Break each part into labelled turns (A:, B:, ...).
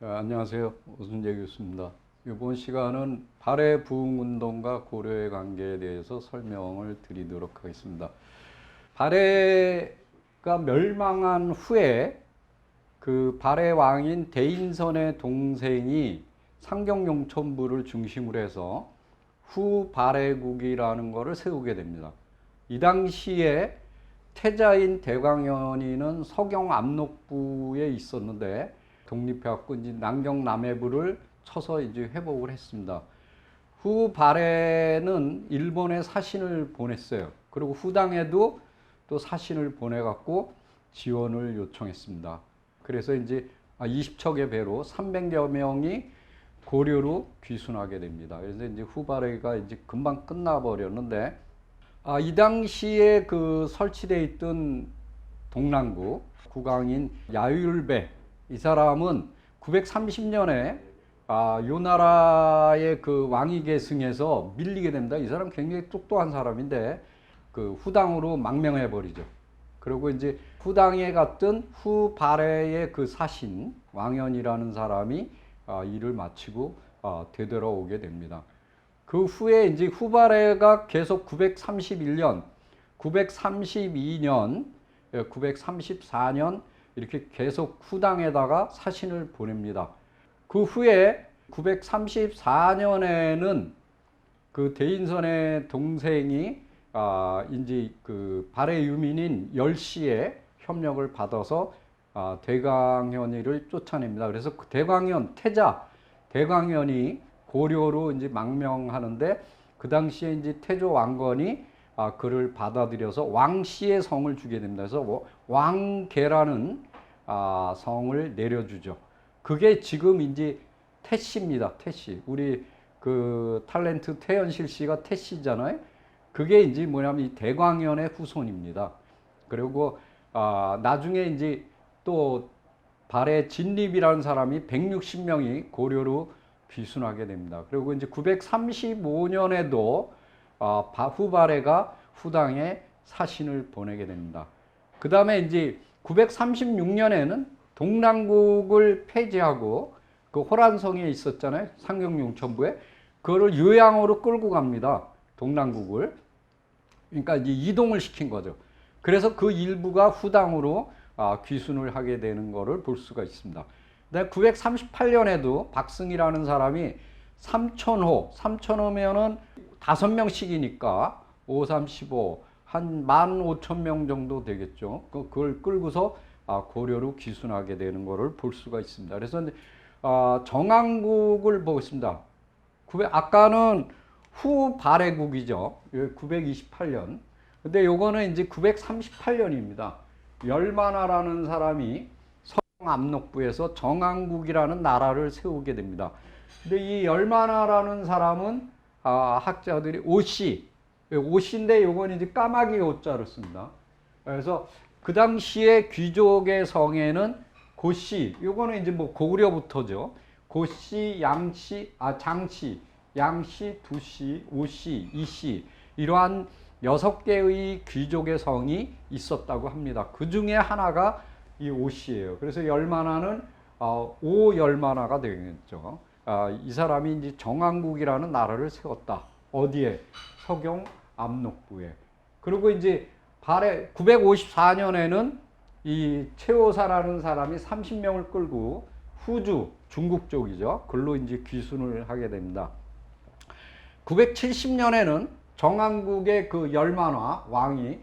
A: 안녕하세요. 오순재 교수입니다. 이번 시간은 발해 부흥운동과 고려의 관계에 대해서 설명을 드리도록 하겠습니다. 발해가 멸망한 후에 그 발해 왕인 대인선의 동생이 상경용천부를 중심으로 해서 후발해국이라는 것을 세우게 됩니다. 이 당시에 태자인 대광현이는 서경암록부에 있었는데 독립해갖고 이제 남경남해부를 쳐서 이제 회복을 했습니다. 후발해는 일본에 사신을 보냈어요. 그리고 후당에도 또 사신을 보내갖고 지원을 요청했습니다. 그래서 이제 20척의 배로 300여 명이 고려로 귀순하게 됩니다. 그래서 이제 후발해가 이제 금방 끝나버렸는데, 이 당시에 그 설치되어 있던 동남국 국왕인 야율배, 이 사람은 930년에 요 나라의 그 왕위 계승에서 밀리게 됩니다. 이 사람 굉장히 똑똑한 사람인데 그 후당으로 망명해 버리죠. 그리고 이제 후당에 갔던 후발해의 그 사신 왕현이라는 사람이 일을 마치고 되돌아오게 됩니다. 그 후에 이제 후발해가 계속 931년, 932년, 934년 이렇게 계속 후당에다가 사신을 보냅니다. 그 후에 934년에는 그 대인선의 동생이 이제 그 발해 유민인 열씨의 협력을 받아서 대광현이를 쫓아냅니다. 그래서 그 대광현 태자 대광현이 고려로 이제 망명하는데 그 당시에 이제 태조 왕건이 그를 받아들여서 왕씨의 성을 주게 됩니다. 그래서 왕계라는 성을 내려주죠. 그게 지금 이제 태씨입니다. 태씨. 우리 그 탤런트 태연실 씨가 태씨잖아요. 그게 이제 뭐냐면 이 대광현의 후손입니다. 그리고 나중에 이제 또 발해 진립이라는 사람이 160명이 고려로 귀순하게 됩니다. 그리고 이제 935년에도 후발해가 후당에 사신을 보내게 됩니다. 그 다음에 이제 936년에는 동남국을 폐지하고 그 호란성에 있었잖아요. 상경용천부에. 그거를 요양으로 끌고 갑니다. 동남국을. 그러니까 이제 이동을 시킨 거죠. 그래서 그 일부가 후당으로 귀순을 하게 되는 것을 볼 수가 있습니다. 938년에도 박승이라는 사람이 삼천호면은 5명씩이니까 5, 3, 15, 한 15,000명 정도 되겠죠. 그걸 끌고서 고려로 귀순하게 되는 것을 볼 수가 있습니다. 그래서 정왕국을 보겠습니다. 아까는 후발해국이죠. 928년. 근데 요거는 이제 938년입니다. 열만화라는 사람이 서경암록부에서 정왕국이라는 나라를 세우게 됩니다. 근데 이 열만화라는 사람은 학자들이 오씨인데 요건 이제 까마귀 오자를 씁니다. 그래서 그 당시에 귀족의 성에는 고씨, 요거는 이제 뭐 고구려부터죠. 고씨, 양씨, 장씨, 양씨, 두씨, 오씨, 이씨 이러한 6개의 귀족의 성이 있었다고 합니다. 그 중에 하나가 이 오씨예요. 그래서 열만화는 오열만화가 되겠죠. 이 사람이 이제 정왕국이라는 나라를 세웠다. 어디에? 서경암록부에. 그리고 이제 발해 954년에는 이 최호사라는 사람이 30명을 끌고 후주, 중국 쪽이죠. 글로 이제 귀순을 하게 됩니다. 970년에는 정왕국의 그 열만화 왕이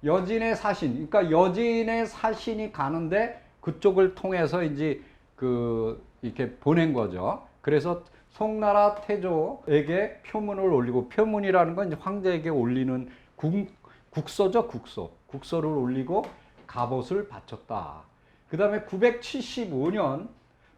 A: 여진의 사신, 그러니까 여진의 사신이 가는데 그쪽을 통해서 이제 이렇게 보낸 거죠. 그래서 송나라 태조에게 표문을 올리고, 표문이라는 건 이제 황제에게 올리는 국서죠, 국서. 국서를 올리고 갑옷을 바쳤다. 그 다음에 975년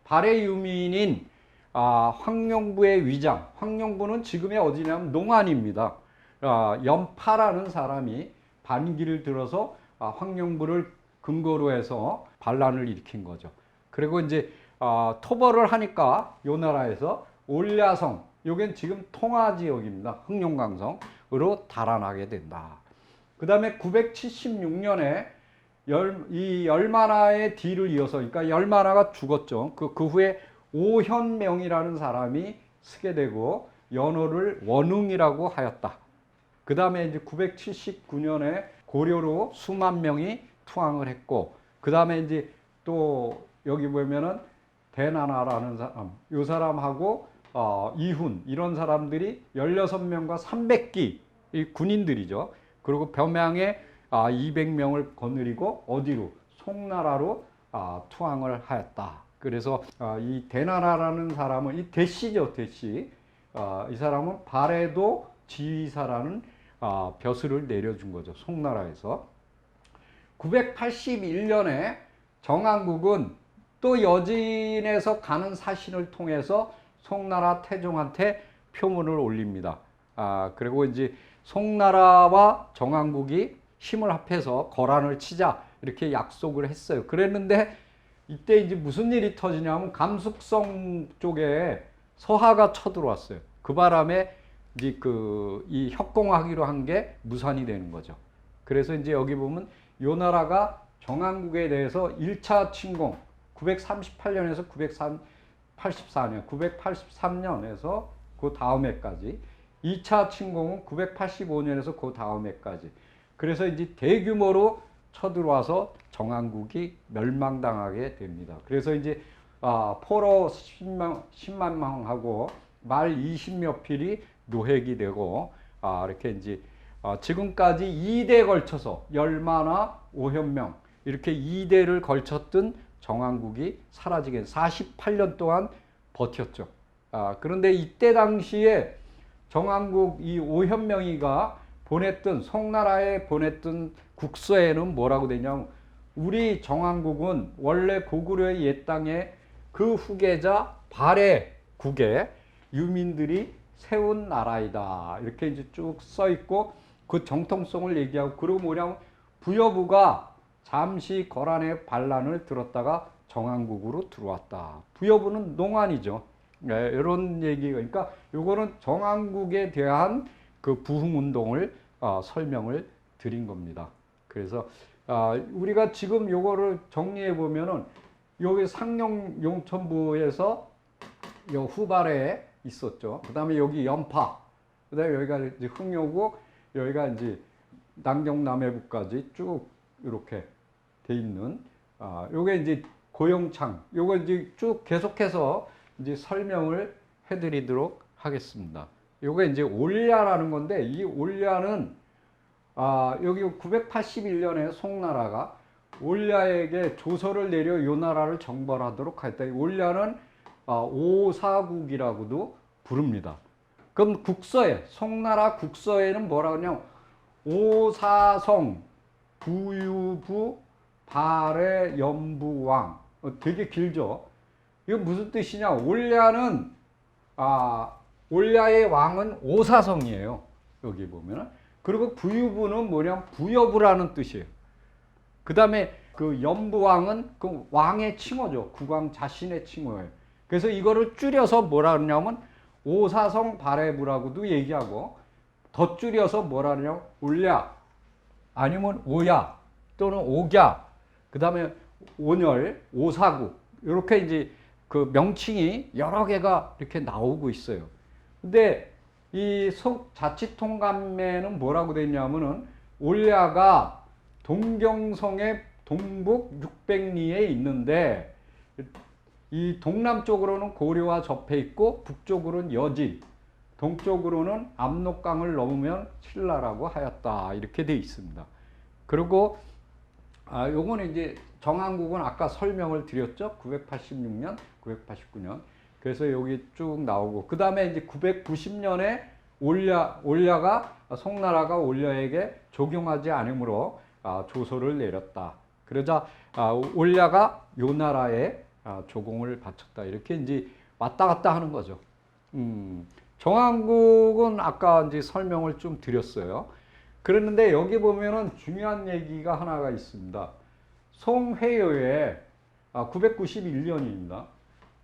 A: 발해 유민인 황룡부의 위장, 황룡부는 지금의 어디냐면 농안입니다. 연파라는 사람이 반기를 들어서 황룡부를 근거로 해서 반란을 일으킨 거죠. 그리고 이제 토벌을 하니까 요 나라에서 올야성, 요겐 지금 통화 지역입니다. 흑룡강성으로 달아나게 된다. 그 다음에 976년에 이 열만화의 뒤를 이어서, 그러니까 열만화가 죽었죠. 그 후에 오현명이라는 사람이 쓰게 되고 연호를 원웅이라고 하였다. 그 다음에 이제 979년에 고려로 수만 명이 투항을 했고, 그 다음에 이제 또 여기 보면은 대나나라는 사람, 이 사람하고 이훈 이런 사람들이 16명과 300기 이 군인들이죠. 그리고 벼명에 200명을 거느리고 어디로? 송나라로 투항을 하였다. 그래서 이 대나라라는 사람은 이 대씨죠, 대씨. 이 사람은 발해도 지휘사라는 벼슬을 내려준 거죠, 송나라에서. 981년에 정한국은 또 여진에서 가는 사신을 통해서 송나라 태종한테 표문을 올립니다. 그리고 이제 송나라와 정한국이 힘을 합해서 거란을 치자 이렇게 약속을 했어요. 그랬는데 이때 이제 무슨 일이 터지냐면 감숙성 쪽에 서하가 쳐들어왔어요. 그 바람에 이제 이 협공하기로 한 게 무산이 되는 거죠. 그래서 이제 여기 보면 요 나라가 정한국에 대해서 1차 침공 938년에서 984년, 983년에서 그 다음 해까지, 2차 침공은 985년에서 그 다음 해까지. 그래서 이제 대규모로 쳐들어와서 정한국이 멸망당하게 됩니다. 그래서 이제 포로 10만 명하고 말 20몇 필이 노획이 되고 이렇게 이제 지금까지 2대에 걸쳐서 열마나 오현명 이렇게 2대를 걸쳤던 정한국이 사라지게 48년 동안 버텼죠. 그런데 이때 당시에 정한국 이 오현명이가 보냈던 송나라에 보냈던 국서에는 뭐라고 되냐면 우리 정한국은 원래 고구려의 옛 땅에 그 후계자 발해 국의 유민들이 세운 나라이다. 이렇게 이제 쭉 써 있고 그 정통성을 얘기하고, 그리고 뭐냐면 부여부가 잠시 거란의 반란을 들었다가 정한국으로 들어왔다. 부여부는 농안이죠. 네, 이런 얘기가, 그러니까 요거는 정한국에 대한 그 부흥운동을 설명을 드린 겁니다. 그래서 우리가 지금 요거를 정리해 보면은 여기 상령 용천부에서 요 후발에 있었죠. 그 다음에 여기 연파, 그 다음에 여기가 이제 흥묘고, 여기가 이제 남경남해부까지 쭉 이렇게 돼 있는, 요게 이제 고영창, 요거 이제 쭉 계속해서 이제 설명을 해드리도록 하겠습니다. 요게 이제 올야라는 건데, 이 올야는, 여기 981년에 송나라가 올야에게 조서를 내려 요 나라를 정벌하도록 하였다. 이 올야는 오사국이라고도 부릅니다. 그럼 국서에, 송나라 국서에는 뭐라 그러냐면 오사성 부유부 발해 연부왕, 되게 길죠. 이거 무슨 뜻이냐? 올야는 올야의 왕은 오사성이에요. 여기 보면은. 그리고 부유부는 뭐냐면 부여부라는 뜻이에요. 그 다음에 그 연부왕은 그 왕의 칭호죠. 국왕 자신의 칭호예요. 그래서 이거를 줄여서 뭐라 그러냐면 오사성 발해부라고도 얘기하고, 더 줄여서 뭐라 그러냐면 올야, 아니면 오야, 또는 옥야, 그 다음에 온열, 오사국, 이렇게 이제 그 명칭이 여러 개가 이렇게 나오고 있어요. 근데 이 자치통감에는 뭐라고 되어 있냐면은 올야가 동경성의 동북 600리에 있는데, 이 동남쪽으로는 고려와 접해 있고 북쪽으로는 여진, 동쪽으로는 압록강을 넘으면 신라라고 하였다. 이렇게 되어 있습니다. 그리고 요거는 이제 정한국은 아까 설명을 드렸죠. 986년, 989년. 그래서 여기 쭉 나오고, 그 다음에 이제 990년에 올야가 송나라가 올야에게 적용하지 않으므로 조서를 내렸다. 그러자 올야가 요 나라에 조공을 바쳤다. 이렇게 이제 왔다 갔다 하는 거죠. 정한국은 아까 이제 설명을 좀 드렸어요. 그랬는데 여기 보면은 중요한 얘기가 하나가 있습니다. 송회효에 991년입니다.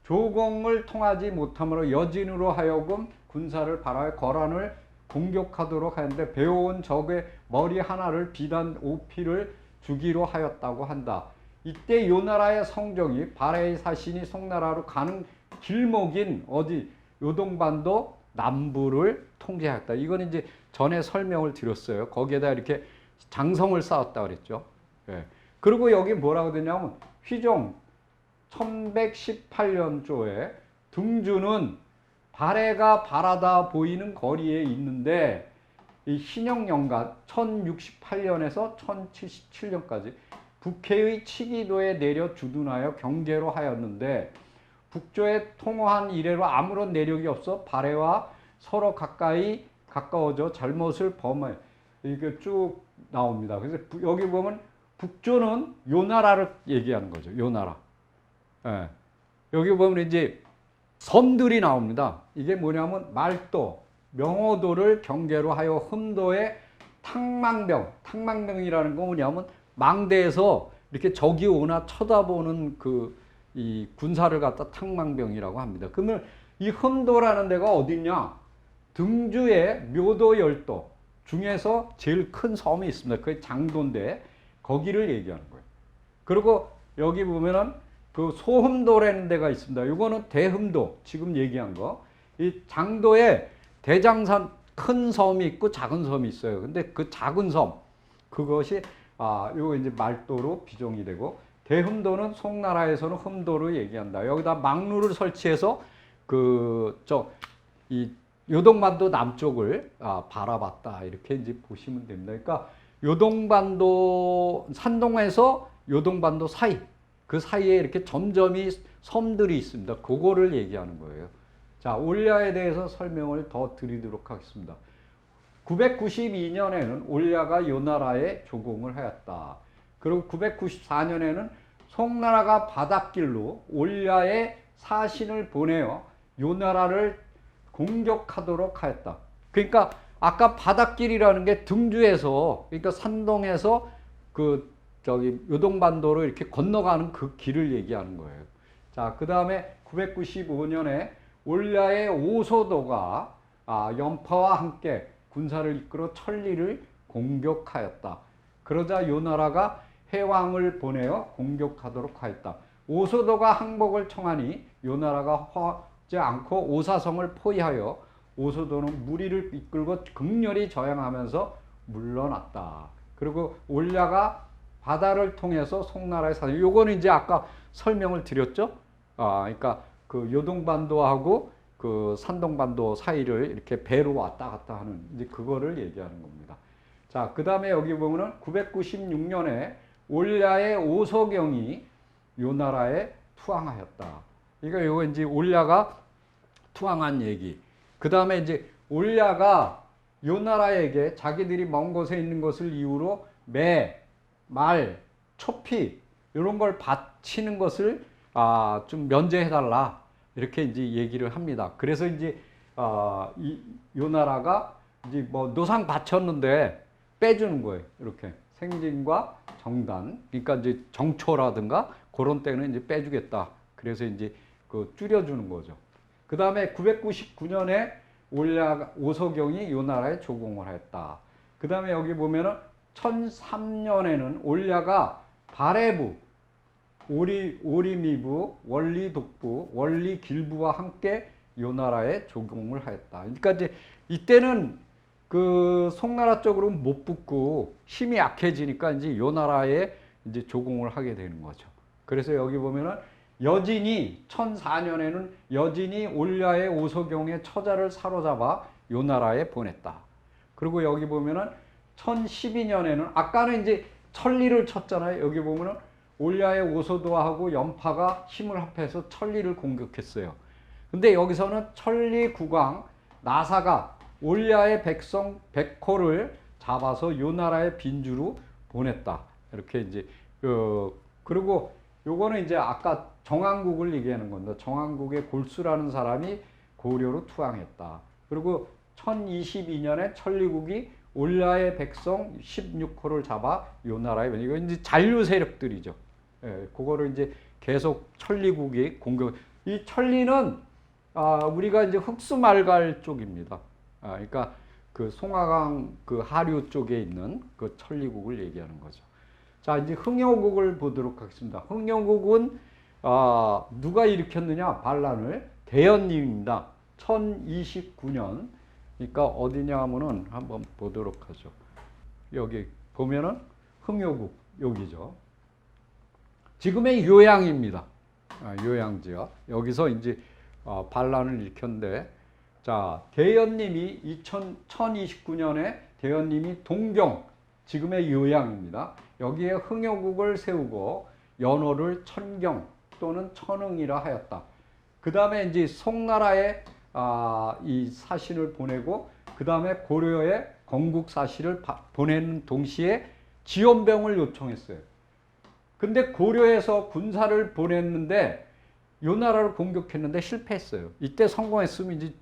A: 조공을 통하지 못함으로 여진으로 하여금 군사를 발하여 거란을 공격하도록 하는데 배워온 적의 머리 하나를 비단 5피를 주기로 하였다고 한다. 이때 요 나라의 성종이 발해의 사신이 송나라로 가는 길목인 어디 요동반도 남부를 통제하였다. 이건 이제 전에 설명을 드렸어요. 거기에다 이렇게 장성을 쌓았다 그랬죠. 예. 그리고 여기 뭐라고 되냐면 휘종 1118년조에 등주는 발해가 바라다 보이는 거리에 있는데 이 신영연간 1068년에서 1077년까지 북해의 치기도에 내려 주둔하여 경계로 하였는데 북조에 통호한 이래로 아무런 내력이 없어 발해와 서로 가까워져 잘못을 범해 이게 쭉 나옵니다. 그래서 여기 보면 북조는 요 나라를 얘기하는 거죠. 요 나라. 예. 여기 보면 이제 섬들이 나옵니다. 이게 뭐냐면 말도, 명호도를 경계로 하여 흠도의 탕망병이라는 거 뭐냐면 망대에서 이렇게 적이 오나 쳐다보는 이 군사를 갖다 탕망병이라고 합니다. 그러면 이 흠도라는 데가 어디냐? 등주의 묘도 열도 중에서 제일 큰 섬이 있습니다. 그게 장도인데 거기를 얘기하는 거예요. 그리고 여기 보면은 그 소흠도라는 데가 있습니다. 이거는 대흠도, 지금 얘기한 거. 이 장도에 대장산 큰 섬이 있고 작은 섬이 있어요. 근데 그 작은 섬, 그것이 요거 이제 말도로 비정이 되고, 대흠도는 송나라에서는 흠도로 얘기한다. 여기다 망루를 설치해서 이 요동반도 남쪽을 바라봤다. 이렇게 이제 보시면 됩니다. 그러니까 요동반도 산동에서 요동반도 사이, 그 사이에 이렇게 점점이 섬들이 있습니다. 그거를 얘기하는 거예요. 자, 올야에 대해서 설명을 더 드리도록 하겠습니다. 992년에는 올야가 요나라에 조공을 하였다. 그리고 994년에는 송나라가 바닷길로 올야에 사신을 보내어 요나라를 공격하도록 하였다. 그러니까 아까 바닷길이라는 게 등주에서, 그러니까 산동에서 요동반도로 이렇게 건너가는 그 길을 얘기하는 거예요. 자, 그 다음에 995년에 올야의 오소도가 연파와 함께 군사를 이끌어 천리를 공격하였다. 그러자 요나라가 해왕을 보내어 공격하도록 하였다. 오소도가 항복을 청하니 요나라가 허지 않고 오사성을 포위하여 오소도는 무리를 이끌고 극렬히 저항하면서 물러났다. 그리고 올야가 바다를 통해서 송나라에 사는, 요거는 이제 아까 설명을 드렸죠. 그러니까 그 요동반도하고 그 산동반도 사이를 이렇게 배로 왔다 갔다 하는, 이제 그거를 얘기하는 겁니다. 자, 그 다음에 여기 보면은 996년에 올야의 오소경이 요나라에 투항하였다. 그러니까 요거 이제 올야가 투항한 얘기. 그 다음에 이제 올야가 요나라에게 자기들이 먼 곳에 있는 것을 이유로 매, 말, 초피 이런 걸 바치는 것을 좀 면제해달라, 이렇게 이제 얘기를 합니다. 그래서 이제 이 요나라가 이제 뭐 노상 바쳤는데 빼주는 거예요. 이렇게 생진과 정단, 그러니까 이제 정초라든가 그런 때는 이제 빼주겠다. 그래서 이제 줄여주는 거죠. 그 다음에 999년에 오소경이 요나라에 조공을 했다. 그 다음에 여기 보면은 1003년에는 올야가 발해부, 오리미부, 원리독부, 원리길부와 함께 요나라에 조공을 하였다. 그러니까 이제 이때는 그 송나라 쪽으로 못 붙고 힘이 약해지니까 이제 요나라에 이제 조공을 하게 되는 거죠. 그래서 여기 보면은 여진이 1004년에는 여진이 올야의 오소경의 처자를 사로잡아 요나라에 보냈다. 그리고 여기 보면은 1012년에는 아까는 이제 천리를 쳤잖아요. 여기 보면은 올야의 오소도하고 연파가 힘을 합해서 천리를 공격했어요. 근데 여기서는 천리 국왕 나사가 올야의 백성 백호를 잡아서 요나라의 빈주로 보냈다. 이렇게 이제 그리고 요거는 이제 아까 정한국을 얘기하는 건데, 정한국의 골수라는 사람이 고려로 투항했다. 그리고 1022년에 천리국이 올야의 백성 16호를 잡아 요나라에, 이거 이제 잔류 세력들이죠. 예, 그거를 이제 계속 천리국이 공격. 이 천리는 우리가 이제 흑수말갈 쪽입니다. 그러니까 그 송화강 그 하류 쪽에 있는 그 천리국을 얘기하는 거죠. 자, 이제 흥여국을 보도록 하겠습니다. 흥여국은 누가 일으켰느냐? 반란을 대연님입니다. 1029년. 그러니까 어디냐 하면은 한번 보도록 하죠. 여기 보면은 흥효국 여기죠. 지금의 요양입니다. 요양지역. 여기서 이제 반란을 일으켰는데, 자, 대연님이 1029년에 대연님이 동경, 지금의 요양입니다. 여기에 흥효국을 세우고 연호를 천경 또는 천흥이라 하였다. 그 다음에 이제 송나라에 이 사신을 보내고, 그 다음에 고려에 건국 사실을 보내는 동시에 지원병을 요청했어요. 근데 고려에서 군사를 보냈는데 요 나라를 공격했는데 실패했어요. 이때 성공했으면 이제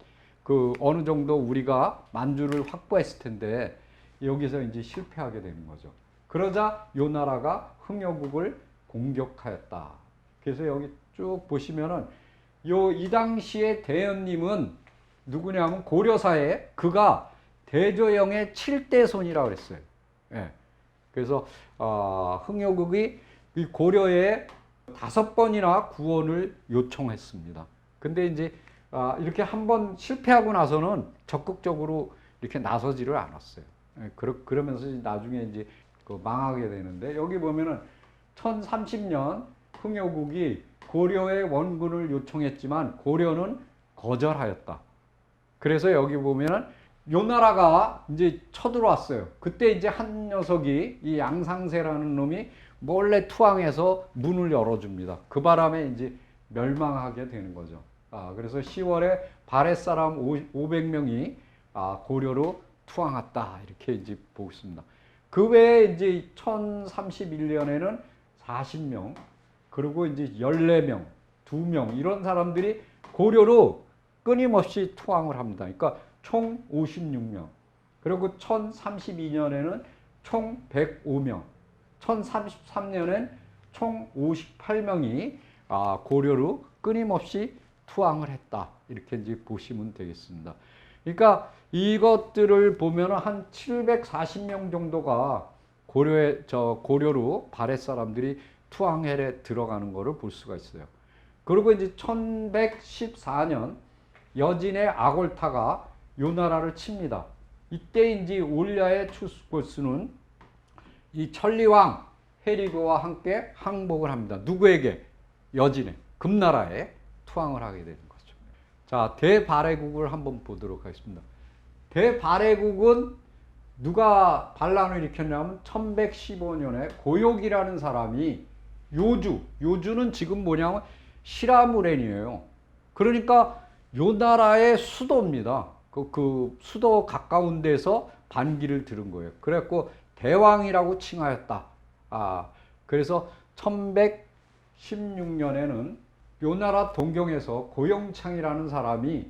A: 그 어느 정도 우리가 만주를 확보했을 텐데 여기서 이제 실패하게 되는 거죠. 그러자 요 나라가 흥효국을 공격하였다. 그래서 여기 쭉 보시면은 이 당시에 대연님은 누구냐면 고려사에 그가 대조영의 7대 손이라고 그랬어요. 예. 그래서 흥효국이 이 고려에 5번이나 구원을 요청했습니다. 근데 이제 이렇게 한번 실패하고 나서는 적극적으로 이렇게 나서지를 않았어요. 예. 그러면서 나중에 이제 망하게 되는데, 여기 보면은 1030년 흥효국이 고려의 원군을 요청했지만 고려는 거절하였다. 그래서 여기 보면은 요 나라가 이제 쳐들어왔어요. 그때 이제 한 녀석이 이 양상세라는 놈이 몰래 투항해서 문을 열어줍니다. 그 바람에 이제 멸망하게 되는 거죠. 그래서 10월에 발해 사람 500명이 고려로 투항했다. 이렇게 이제 보고 있습니다. 그 외에 이제 1031년에는 40명, 그리고 이제 14명, 2명, 이런 사람들이 고려로 끊임없이 투항을 합니다. 그러니까 총 56명. 그리고 1032년에는 총 105명. 1033년엔 총 58명이 고려로 끊임없이 투항을 했다. 이렇게 이제 보시면 되겠습니다. 그러니까 이것들을 보면 한 740명 정도가 고려로 발해 사람들이 투항헬에 들어가는 것을 볼 수가 있어요. 그리고 이제 1114년 여진의 아골타가 요 나라를 칩니다. 이때 이제 올야의 추수고스는 이 천리왕 해리고와 함께 항복을 합니다. 누구에게? 여진에, 금나라에 투항을 하게 되는 거죠. 자, 대발해국을 한번 보도록 하겠습니다. 대발해국은 누가 반란을 일으켰냐면 1115년에 고욕이라는 사람이 요주는 지금 뭐냐면 시라무렌이에요. 그러니까 요 나라의 수도입니다. 그 수도 가까운 데서 반기를 들은 거예요. 그래갖고 대왕이라고 칭하였다. 그래서 1116년에는 요 나라 동경에서 고영창이라는 사람이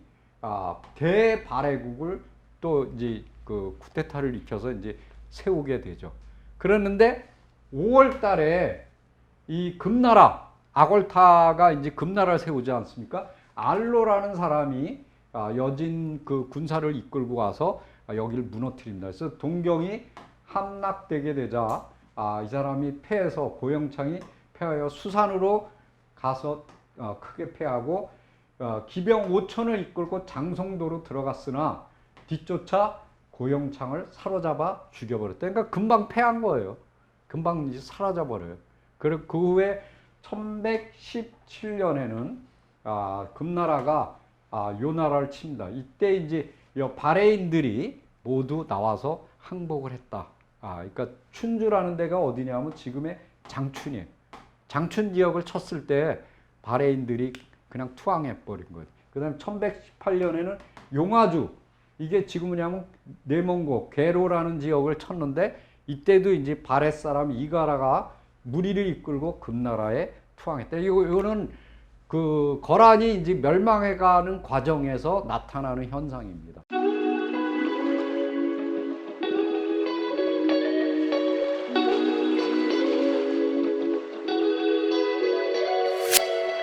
A: 대발해국을 또 이제 그 쿠데타를 일으켜서 이제 세우게 되죠. 그랬는데 5월 달에 이 금나라 아골타가 이제 금나라를 세우지 않습니까? 알로라는 사람이 여진 그 군사를 이끌고 와서 여기를 무너뜨립니다. 그래서 동경이 함락되게 되자 이 사람이 패해서 고영창이 패하여 수산으로 가서 크게 패하고 기병 5천을 이끌고 장성도로 들어갔으나 뒤쫓아 고영창을 사로잡아 죽여버렸다. 그러니까 금방 패한 거예요. 금방 이제 사라져버려요. 그리고 그 후에 1117년에는 금나라가 요 나라를 칩니다. 이때 이제 발해인들이 모두 나와서 항복을 했다. 그러니까 춘주라는 데가 어디냐면 지금의 장춘이에요. 장춘 지역을 쳤을 때 발해인들이 그냥 투항해 버린 거예요. 그 다음에 1118년에는 용화주, 이게 지금 뭐냐면 내몽고 괴로라는 지역을 쳤는데 이때도 이제 발해 사람 이가라가 무리를 이끌고 금나라에 투항했다. 이거는 그 거란이 이제 멸망해가는 과정에서 나타나는 현상입니다.